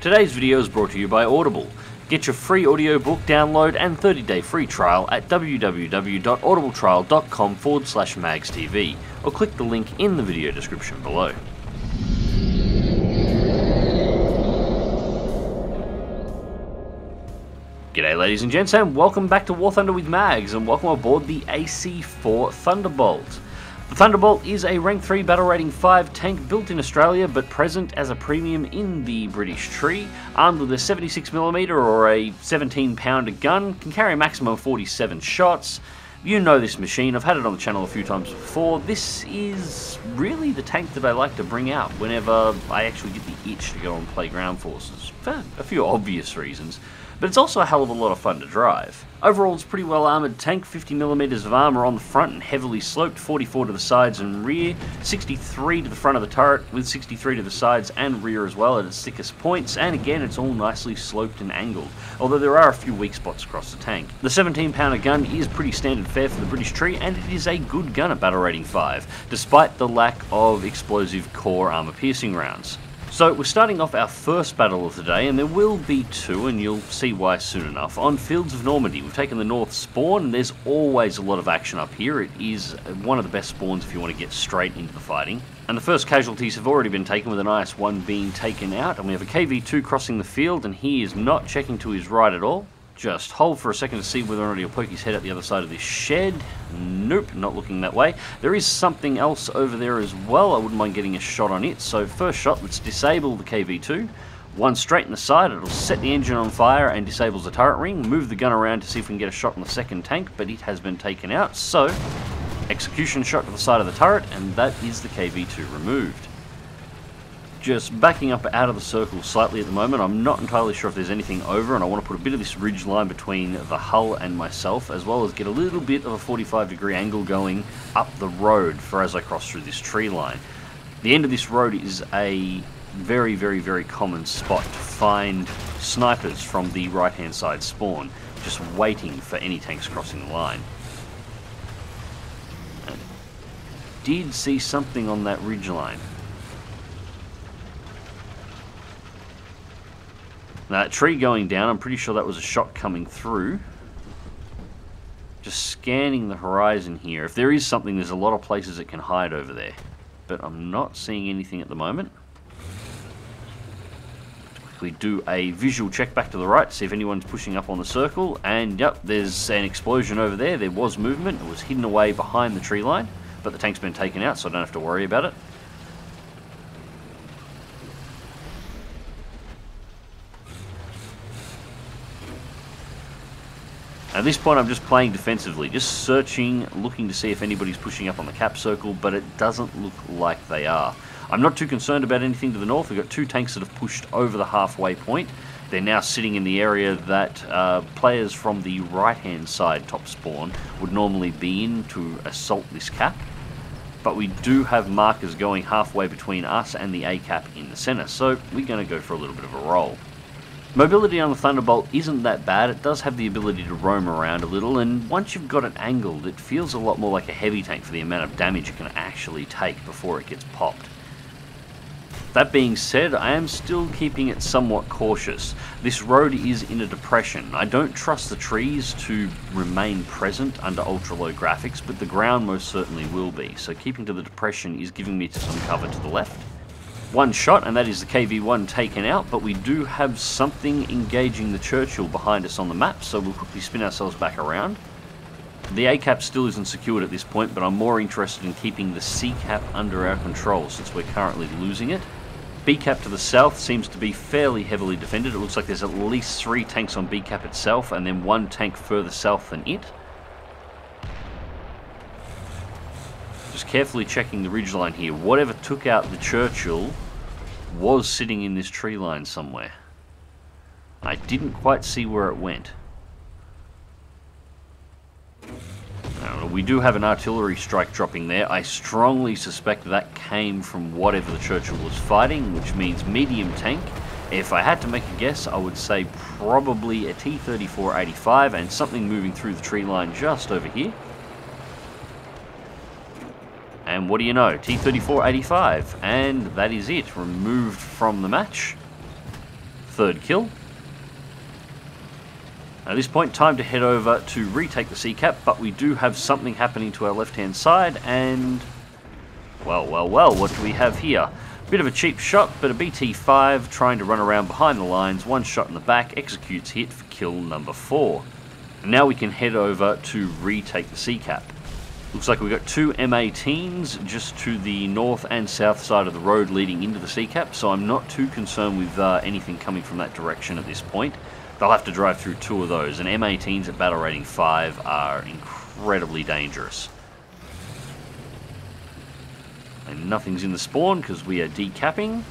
Today's video is brought to you by Audible. Get your free audiobook download and 30-day free trial at www.audibletrial.com/MagzTV or click the link in the video description below. G'day ladies and gents, and welcome back to War Thunder with Mags, and welcome aboard the AC IV Thunderbolt. The Thunderbolt is a rank 3 battle rating 5 tank built in Australia but present as a premium in the British tree, armed with a 76mm or a 17-pounder gun, can carry a maximum of 47 shots. You know this machine, I've had it on the channel a few times before. This is really the tank that I like to bring out whenever I actually get the itch to go and play ground forces, for a few obvious reasons. But it's also a hell of a lot of fun to drive. Overall, it's a pretty well armoured tank, 50mm of armour on the front and heavily sloped, 44 to the sides and rear, 63 to the front of the turret with 63 to the sides and rear as well at its thickest points, and again it's all nicely sloped and angled, although there are a few weak spots across the tank. The 17-pounder gun is pretty standard fare for the British tree, and it is a good gun at battle rating 5, despite the lack of explosive core armour piercing rounds. So we're starting off our first battle of the day, and there will be two, and you'll see why soon enough, on Fields of Normandy. We've taken the North Spawn, and there's always a lot of action up here. It is one of the best spawns if you want to get straight into the fighting. And the first casualties have already been taken, with an IS-1 being taken out, and we have a KV-2 crossing the field, and he is not checking to his right at all. Just hold for a second to see whether or not he'll poke his head at the other side of this shed. Nope, not looking that way. There is something else over there as well. I wouldn't mind getting a shot on it. So first shot, let's disable the KV-2. One straight in the side, it'll set the engine on fire and disables the turret ring. Move the gun around to see if we can get a shot on the second tank, but it has been taken out. So, execution shot to the side of the turret, and that is the KV-2 removed. Just backing up out of the circle slightly at the moment. I'm not entirely sure if there's anything over, and I want to put a bit of this ridge line between the hull and myself, as well as get a little bit of a 45-degree angle going up the road for as I cross through this tree line. The end of this road is a very, very, very common spot to find snipers from the right-hand side spawn, just waiting for any tanks crossing the line. And did see something on that ridge line. Now, that tree going down, I'm pretty sure that was a shot coming through. Just scanning the horizon here. If there is something, there's a lot of places it can hide over there. But I'm not seeing anything at the moment. Quickly do a visual check back to the right, see if anyone's pushing up on the circle. And yep, there's an explosion over there. There was movement. It was hidden away behind the tree line. But the tank's been taken out, so I don't have to worry about it. At this point I'm just playing defensively, just searching, looking to see if anybody's pushing up on the cap circle, but it doesn't look like they are. I'm not too concerned about anything to the north. We've got two tanks that have pushed over the halfway point. They're now sitting in the area that players from the right-hand side top spawn would normally be in to assault this cap. But we do have markers going halfway between us and the A cap in the center, so we're going to go for a little bit of a roll. Mobility on the Thunderbolt isn't that bad. It does have the ability to roam around a little, and once you've got it angled, it feels a lot more like a heavy tank for the amount of damage it can actually take before it gets popped. That being said, I am still keeping it somewhat cautious. This road is in a depression. I don't trust the trees to remain present under ultra-low graphics, but the ground most certainly will be, so keeping to the depression is giving me some cover to the left. One shot, and that is the KV-1 taken out, but we do have something engaging the Churchill behind us on the map, so we'll quickly spin ourselves back around. The A-cap still isn't secured at this point, but I'm more interested in keeping the C-cap under our control since we're currently losing it. B-cap to the south seems to be fairly heavily defended. It looks like there's at least 3 tanks on B-cap itself, and then 1 tank further south than it. Just carefully checking the ridgeline here. Whatever took out the Churchill was sitting in this tree line somewhere. I didn't quite see where it went. Now, we do have an artillery strike dropping there. I strongly suspect that came from whatever the Churchill was fighting, which means medium tank. If I had to make a guess, I would say probably a T-34-85 and something moving through the tree line just over here. And what do you know, T-34-85, and that is it, removed from the match. Third kill. At this point, time to head over to retake the C-cap, but we do have something happening to our left-hand side, and... well, what do we have here? Bit of a cheap shot, but a BT5 trying to run around behind the lines, one shot in the back, executes hit for kill number 4. And now we can head over to retake the C-cap. Looks like we've got two M18s just to the north and south side of the road leading into the C-cap, so I'm not too concerned with anything coming from that direction at this point. They'll have to drive through two of those, and M18s at battle rating 5 are incredibly dangerous. And nothing's in the spawn because we are decapping.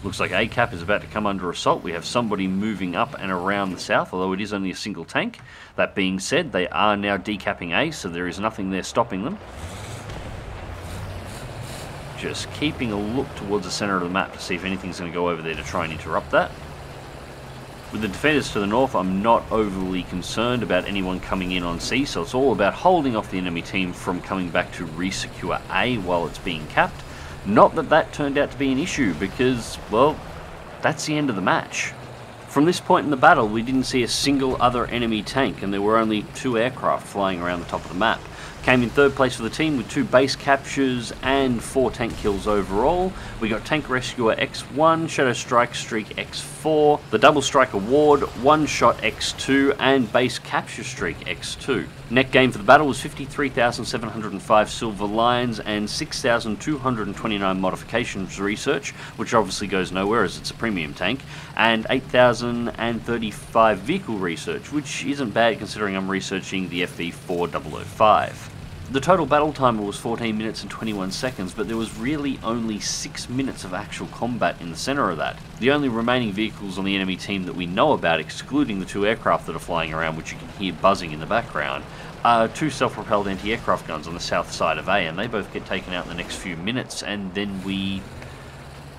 Looks like A cap is about to come under assault. We have somebody moving up and around the south, although it is only a single tank. That being said, they are now decapping A, so there is nothing there stopping them. Just keeping a look towards the center of the map to see if anything's going to go over there to try and interrupt that. With the defenders to the north, I'm not overly concerned about anyone coming in on C, so it's all about holding off the enemy team from coming back to re-secure A while it's being capped. Not that that turned out to be an issue, because, well, that's the end of the match. From this point in the battle, we didn't see a single other enemy tank, and there were only 2 aircraft flying around the top of the map. Came in third place for the team with 2 base captures and 4 tank kills overall. We got Tank Rescuer X1, Shadow Strike Streak X4, the Double Strike Award, 1 Shot X2, and Base Capture Streak X2. Net gain for the battle was 53,705 silver lions and 6,229 modifications research, which obviously goes nowhere as it's a premium tank, and 8,035 vehicle research, which isn't bad considering I'm researching the FV4005. The total battle timer was 14 minutes and 21 seconds, but there was really only 6 minutes of actual combat in the center of that. The only remaining vehicles on the enemy team that we know about, excluding the 2 aircraft that are flying around, which you can hear buzzing in the background, are 2 self-propelled anti-aircraft guns on the south side of A, and they both get taken out in the next few minutes, and then we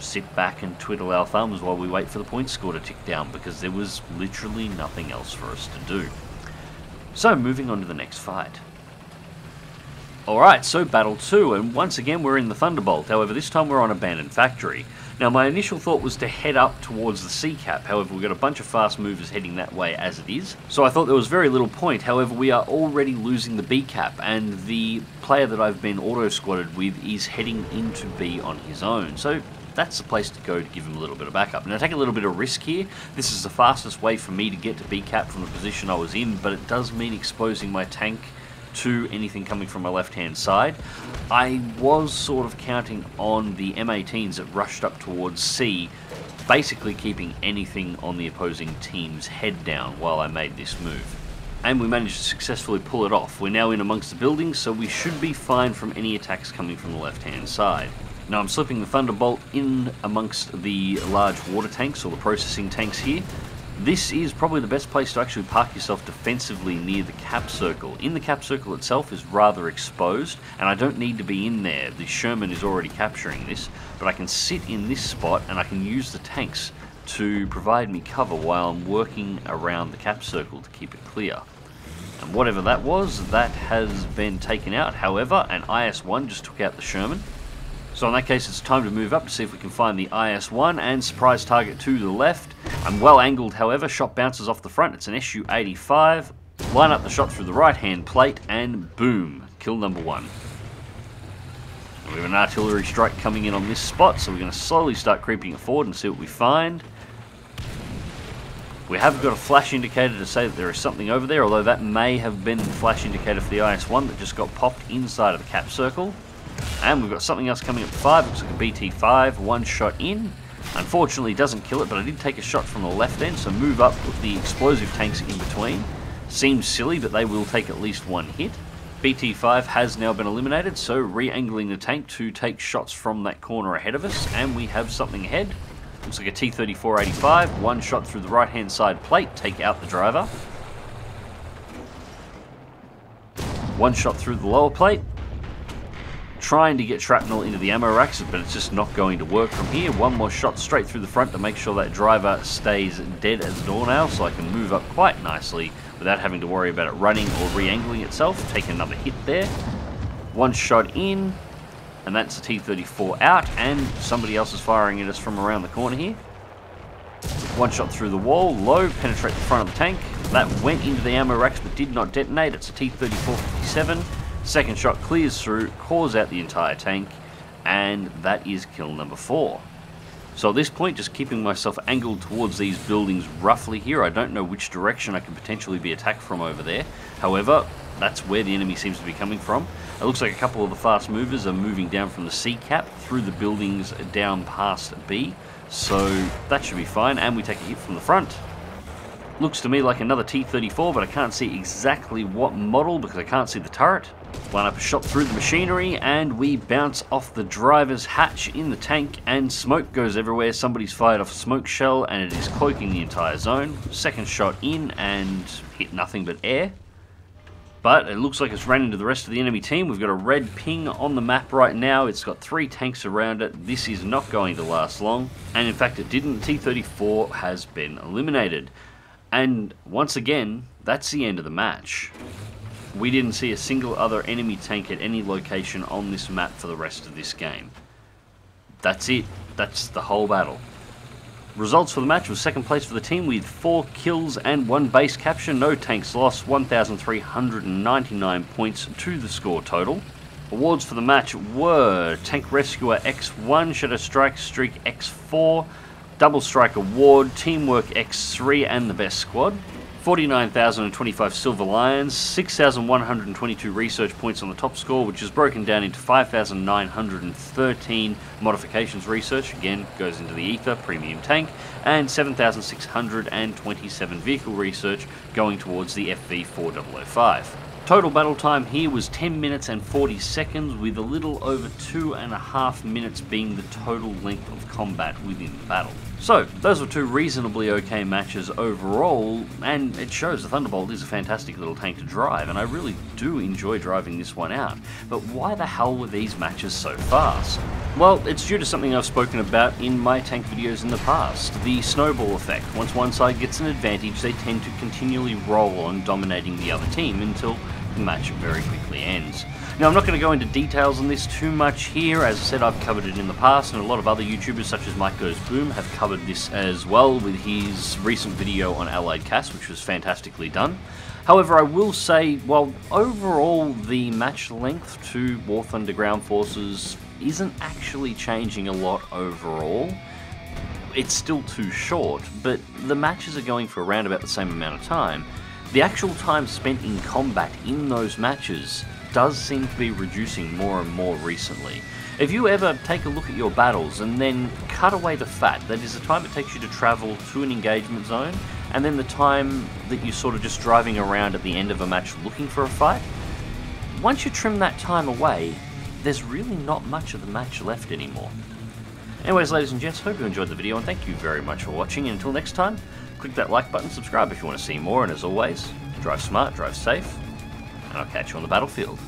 sit back and twiddle our thumbs while we wait for the point score to tick down, because there was literally nothing else for us to do. So, moving on to the next fight. Alright, so Battle 2, and once again we're in the Thunderbolt, however this time we're on Abandoned Factory. Now my initial thought was to head up towards the C-cap, however we've got a bunch of fast movers heading that way as it is, so I thought there was very little point. However, we are already losing the B-cap, and the player that I've been auto-squatted with is heading into B on his own, so that's the place to go to give him a little bit of backup. Now, take a little bit of risk here. This is the fastest way for me to get to B-cap from the position I was in, but it does mean exposing my tank to anything coming from my left-hand side. I was sort of counting on the M18s that rushed up towards C, basically keeping anything on the opposing team's head down while I made this move. And we managed to successfully pull it off. We're now in amongst the buildings, so we should be fine from any attacks coming from the left-hand side. Now I'm slipping the Thunderbolt in amongst the large water tanks, or the processing tanks here. This is probably the best place to actually park yourself defensively near the cap circle. In the cap circle itself is rather exposed, and I don't need to be in there. The Sherman is already capturing this, but I can sit in this spot and I can use the tanks to provide me cover while I'm working around the cap circle to keep it clear. And whatever that was, that has been taken out. However, an IS-1 just took out the Sherman. So in that case, it's time to move up to see if we can find the IS-1 and surprise target to the left. I'm well angled, however, shot bounces off the front. It's an Su-85. Line up the shot through the right-hand plate and boom, kill number 1. And we have an artillery strike coming in on this spot, so we're going to slowly start creeping it forward and see what we find. We have got a flash indicator to say that there is something over there, although that may have been the flash indicator for the IS-1 that just got popped inside of the cap circle. And we've got something else coming up to 5, looks like a BT5, 1 shot in. Unfortunately doesn't kill it, but I did take a shot from the left end, so move up with the explosive tanks in between. Seems silly, but they will take at least 1 hit. BT5 has now been eliminated, so re-angling the tank to take shots from that corner ahead of us, and we have something ahead. Looks like a T-34-85, 1 shot through the right-hand side plate, take out the driver. 1 shot through the lower plate. Trying to get shrapnel into the ammo racks, but it's just not going to work from here. 1 more shot straight through the front to make sure that driver stays dead as a doornail, so I can move up quite nicely without having to worry about it running or re-angling itself. Take another hit there. 1 shot in. and that's a T-34 out, and somebody else is firing at us from around the corner here. One shot through the wall, low, penetrate the front of the tank. That went into the ammo racks but did not detonate. It's a T-34-57. Second shot clears through, cores out the entire tank, and that is kill number 4. So at this point, just keeping myself angled towards these buildings roughly here. I don't know which direction I could potentially be attacked from over there. However, that's where the enemy seems to be coming from. It looks like a couple of the fast movers are moving down from the C cap through the buildings down past B. So that should be fine, and we take a hit from the front. Looks to me like another T-34, but I can't see exactly what model because I can't see the turret. Line up a shot through the machinery, and we bounce off the driver's hatch in the tank, and smoke goes everywhere. Somebody's fired off a smoke shell, and it is cloaking the entire zone. Second shot in, and hit nothing but air. But it looks like it's ran into the rest of the enemy team. We've got a red ping on the map right now. It's got 3 tanks around it. This is not going to last long. And in fact, it didn't. T-34 has been eliminated. And once again, that's the end of the match. We didn't see a single other enemy tank at any location on this map for the rest of this game. That's it. That's the whole battle. Results for the match was second place for the team with 4 kills and 1 base capture, no tanks lost, 1,399 points to the score total. Awards for the match were Tank Rescuer X1, Shadow Strike Streak X4, Double Strike Award, Teamwork X3 and the Best Squad. 49,025 Silver Lions, 6,122 research points on the top score, which is broken down into 5,913 modifications research, again goes into the Ether Premium Tank, and 7,627 vehicle research going towards the FV4005. Total battle time here was 10 minutes and 40 seconds, with a little over 2.5 minutes being the total length of combat within the battle. So, those were 2 reasonably okay matches overall, and it shows the Thunderbolt is a fantastic little tank to drive, and I really do enjoy driving this one out. But why the hell were these matches so fast? Well, it's due to something I've spoken about in my tank videos in the past, the snowball effect. Once one side gets an advantage, they tend to continually roll on dominating the other team until the match very quickly ends. Now, I'm not going to go into details on this too much here. As I said, I've covered it in the past, and a lot of other YouTubers such as Mike Goes Boom have covered this as well with his recent video on Allied CAS, which was fantastically done. However, I will say, well, overall the match length to War Thunder Ground Forces isn't actually changing a lot overall. It's still too short, but the matches are going for around about the same amount of time. The actual time spent in combat in those matches does seem to be reducing more and more recently. If you ever take a look at your battles and then cut away the fat, that is the time it takes you to travel to an engagement zone, and then the time that you're sort of just driving around at the end of a match looking for a fight, once you trim that time away, there's really not much of the match left anymore. Anyways, ladies and gents, hope you enjoyed the video, and thank you very much for watching, and until next time, click that like button, subscribe if you want to see more, and as always, drive smart, drive safe, and I'll catch you on the battlefield.